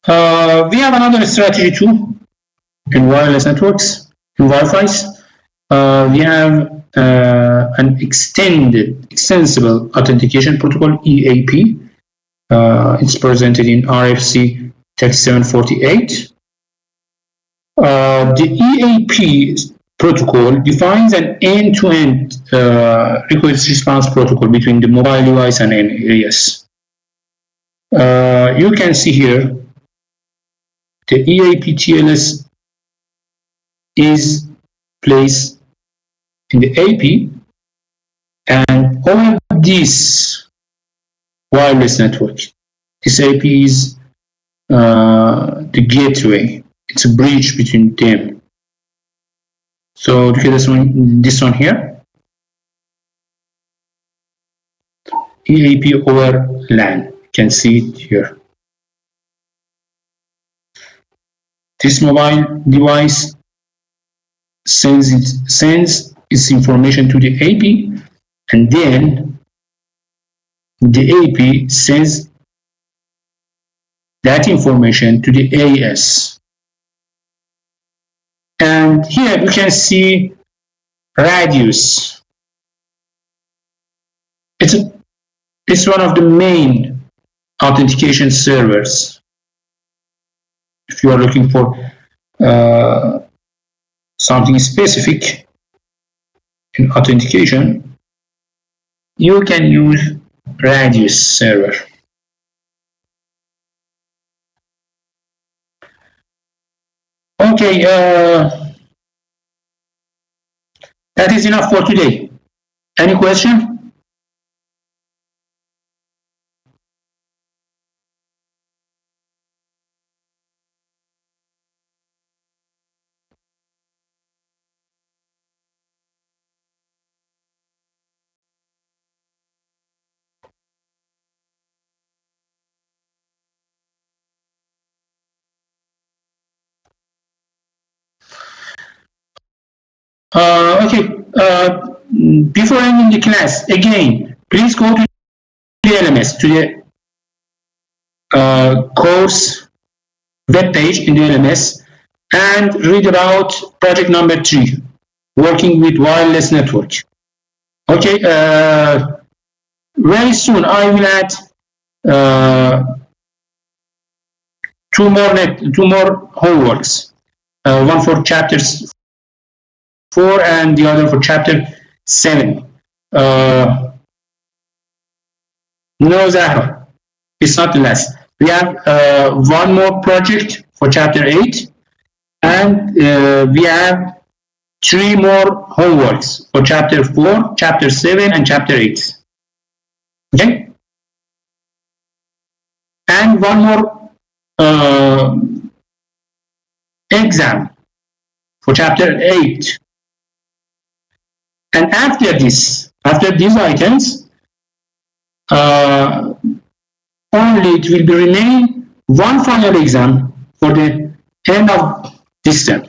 We have another strategy too in wireless networks, in Wi-Fi's. We have an extensible authentication protocol, EAP. It's presented in RFC text 748. The EAP protocol defines an end-to-end request response protocol between the mobile device and NAS. You can see here the EAP TLS is placed in the AP, and over this wireless network, this AP is the gateway. It's a bridge between them. So look at this one here, EAP over LAN. You can see it here. This mobile device sends its information to the AP, and then the AP sends that information to the AS. And here you can see Radius. It's one of the main authentication servers. If you are looking for something specific in authentication, you can use Radius server. Okay, that is enough for today. Any question? Okay, before ending the class, again, please go to the LMS, to the course web page in the LMS and read about project number 3, working with wireless network. Okay, very soon I will add two more homeworks, one for chapters 4 and the other for chapter 7. No, Zahra, it's not the last. We have one more project for chapter 8, and we have 3 more homeworks for chapter 4, chapter 7, and chapter 8. Okay? And one more exam for chapter 8. And after these items, only it will be remain one final exam for the end of this term,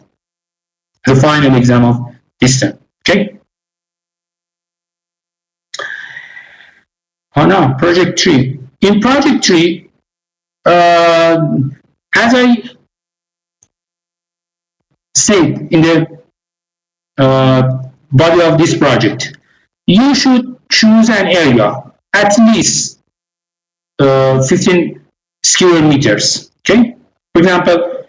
the final exam of this term. Okay. Oh no, project 3. In project 3, as I said in the body of this project, you should choose an area at least 15 square meters. Okay, for example,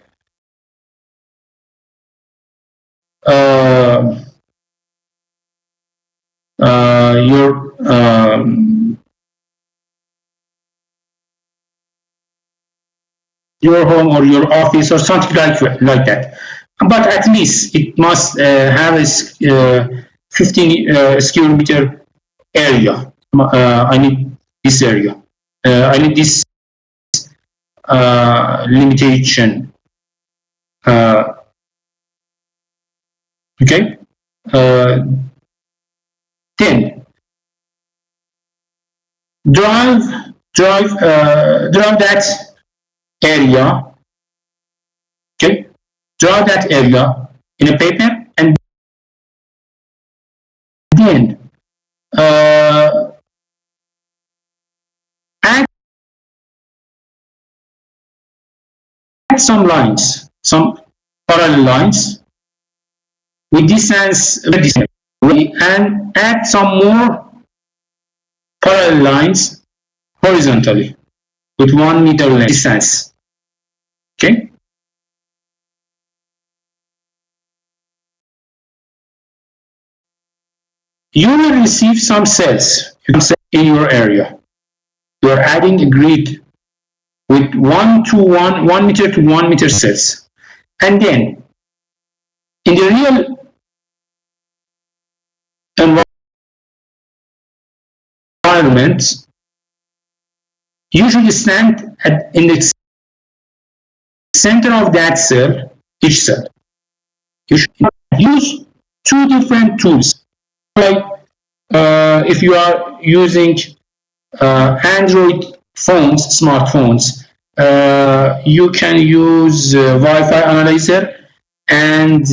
your home or your office or something like that. But at least it must have a 15 square meter area. I need this area. I need this limitation. Okay. Then drive that area. Okay. Draw that area in a paper, and then add some lines, some parallel lines with distance, and add some more parallel lines horizontally with 1 meter length distance. Okay. You will receive some cells in your area. You are adding a grid with 1 meter to 1 meter cells. And then, in the real environment, you should stand in the center of that cell, each cell. You should use 2 different tools. Like if you are using Android phones, smartphones, you can use Wi-Fi analyzer, and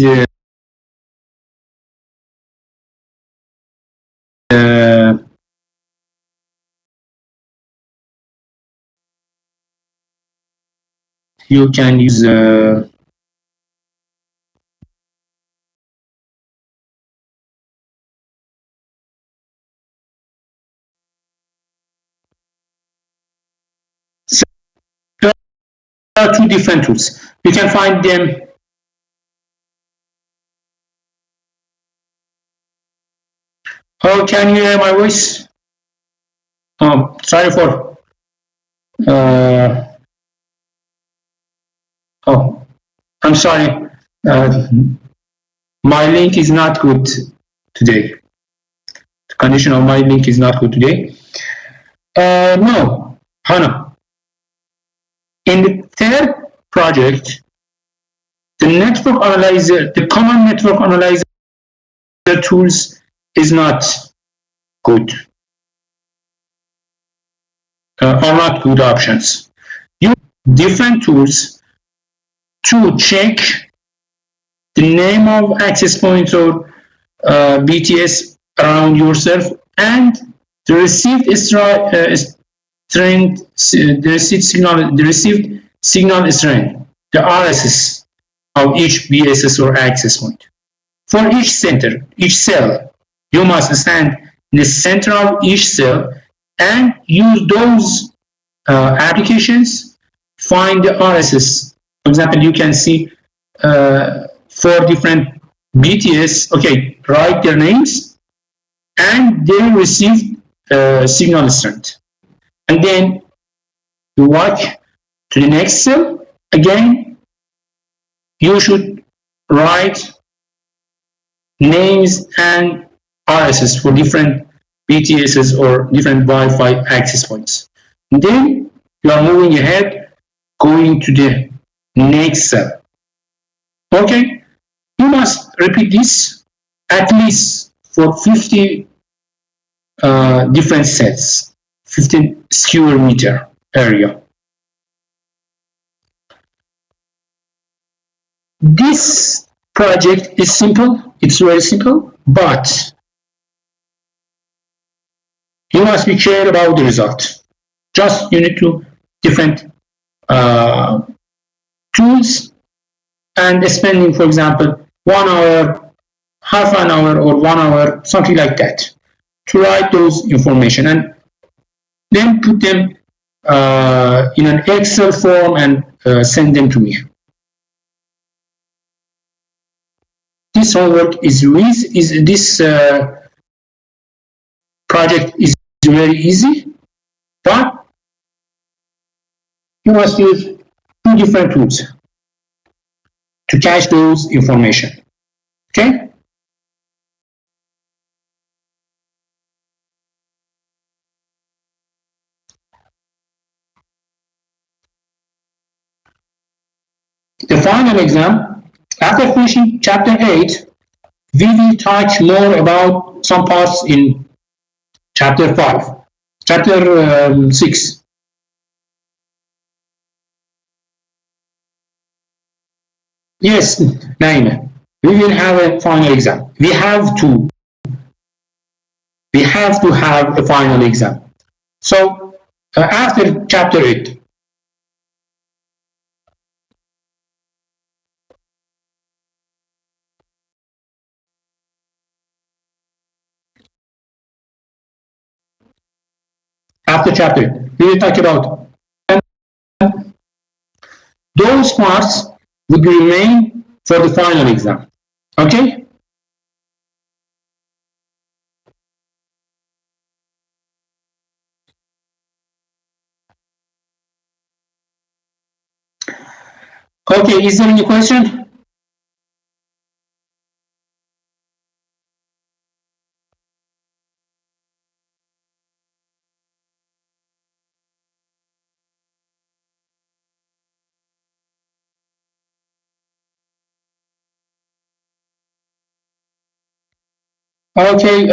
you can use there are 2 different tools. You can find them Oh, can you hear my voice? Oh, sorry for oh, I'm sorry. My link is not good today. The condition of my link is not good today. No, Hannah. In the third project, the network analyzer, the common network analyzer tools is not good. Are not good options. Use different tools to check the name of access point or BTS around yourself and the received strength, the received signal strength, the RSS of each BSS or access point. For each cell, you must stand in the center of each cell and use those applications, find the RSS. For example, you can see 4 different BTS, okay, write their names, and they receive signal strength. And then you walk to the next cell. Again, you should write names and RSS for different BTSs or different Wi-Fi access points. And then you are moving ahead, going to the next cell. Okay, you must repeat this at least for 50 different cells, 15 square meter area. This project is simple, it's very simple, but you must be clear about the result. Just you need to different tools and spending, for example, 1 hour, half an hour, or 1 hour, something like that, to write those information and then put them in an Excel form and send them to me. This homework is this project is very easy, but you must use 2 different tools to cache those information. Okay? The final exam, after finishing chapter 8, we will touch more about some parts in chapter 5, chapter 6. Yes, Naima, we will have a final exam. We have to have a final exam. So after chapter 8, we will talk about those parts would remain for the final exam. Okay? Okay, is there any question? Okay,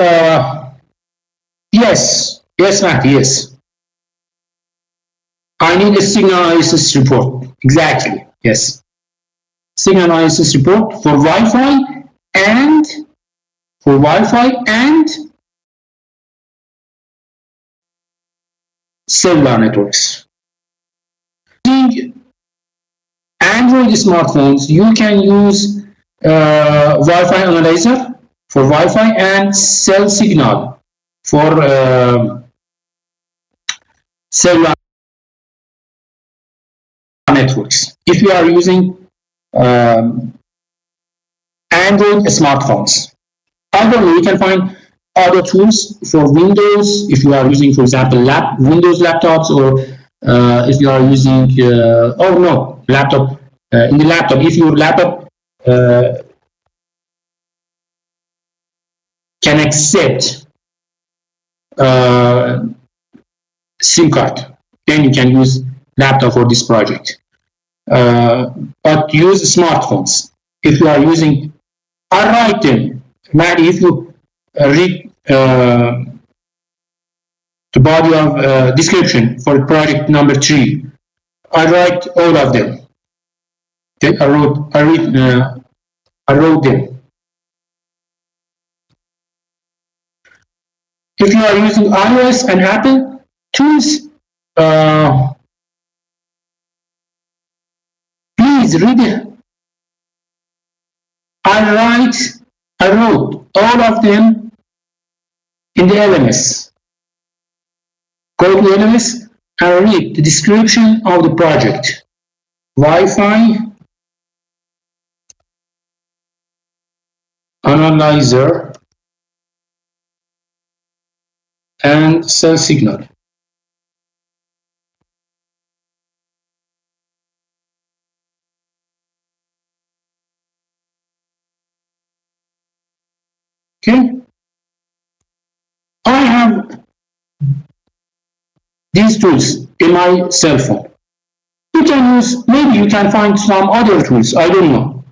yes, Matthew, yes. I need a signal analysis report. Exactly, yes. Signal analysis report for Wi-Fi and cellular networks. Using Android smartphones, you can use Wi-Fi analyzer for Wi-Fi and cell signal for cellular networks. If you are using Android smartphones, although you can find other tools for Windows. If you are using, for example, Windows laptops, or if you are using, laptop. In the laptop, if your laptop can accept SIM card, then you can use laptop for this project. But use smartphones. If you are using, I write them. Maddie, if you read the body of description for project number 3, I write all of them. Okay, I wrote them. If you are using iOS and Apple tools, please read it. I wrote all of them in the LMS. Go to LMS and read the description of the project. Wi-Fi analyzer and cell signal. Okay, I have these tools in my cell phone. You can use, maybe you can find some other tools, I don't know.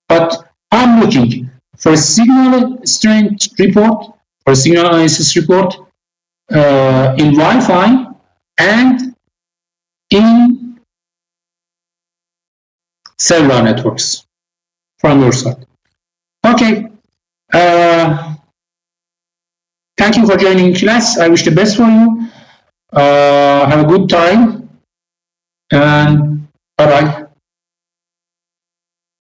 But I'm looking for a signal strength report, for a signal analysis report in Wi-Fi and in cellular networks from your side. Okay. Thank you for joining class. I wish the best for you. Have a good time and bye-bye.